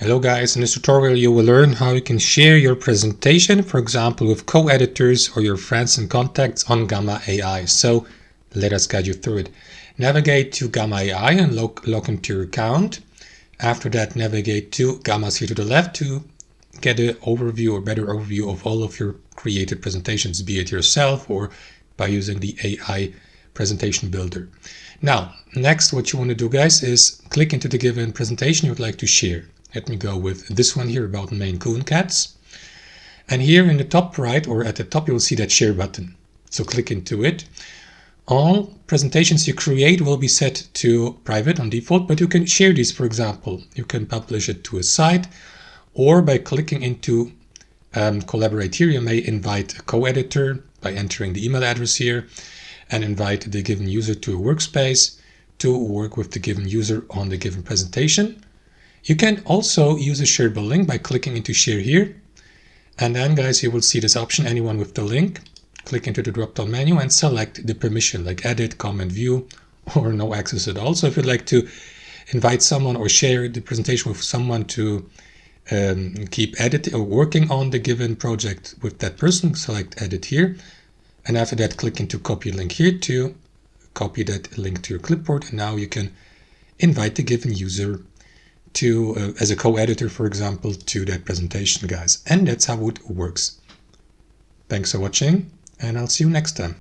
Hello guys, in this tutorial you will learn how you can share your presentation, for example with co-editors or your friends and contacts on Gamma AI. So let us guide you through it. Navigate to Gamma AI and log into your account. After that, navigate to Gamma's here to the left to get an overview or better overview of all of your created presentations, be it yourself or by using the AI presentation builder. Now, next what you want to do guys is click into the given presentation you would like to share. Let me go with this one here about Maine Coon cats. And here in the top right or at the top you will see that share button. So click into it. All presentations you create will be set to private on default, but you can share these, for example. You can publish it to a site, or by clicking into collaborate here, you may invite a co-editor by entering the email address here and invite the given user to a workspace to work with the given user on the given presentation. You can also use a shareable link by clicking into share here. And then guys, you will see this option, anyone with the link. Click into the drop-down menu and select the permission like edit, comment, view, or no access at all. So if you'd like to invite someone or share the presentation with someone to keep editing or working on the given project with that person, select edit here. And after that, click into copy link here to copy that link to your clipboard. And now you can invite the given user to as a co-editor, for example, to that presentation, guys. And that's how it works. Thanks for watching, and I'll see you next time.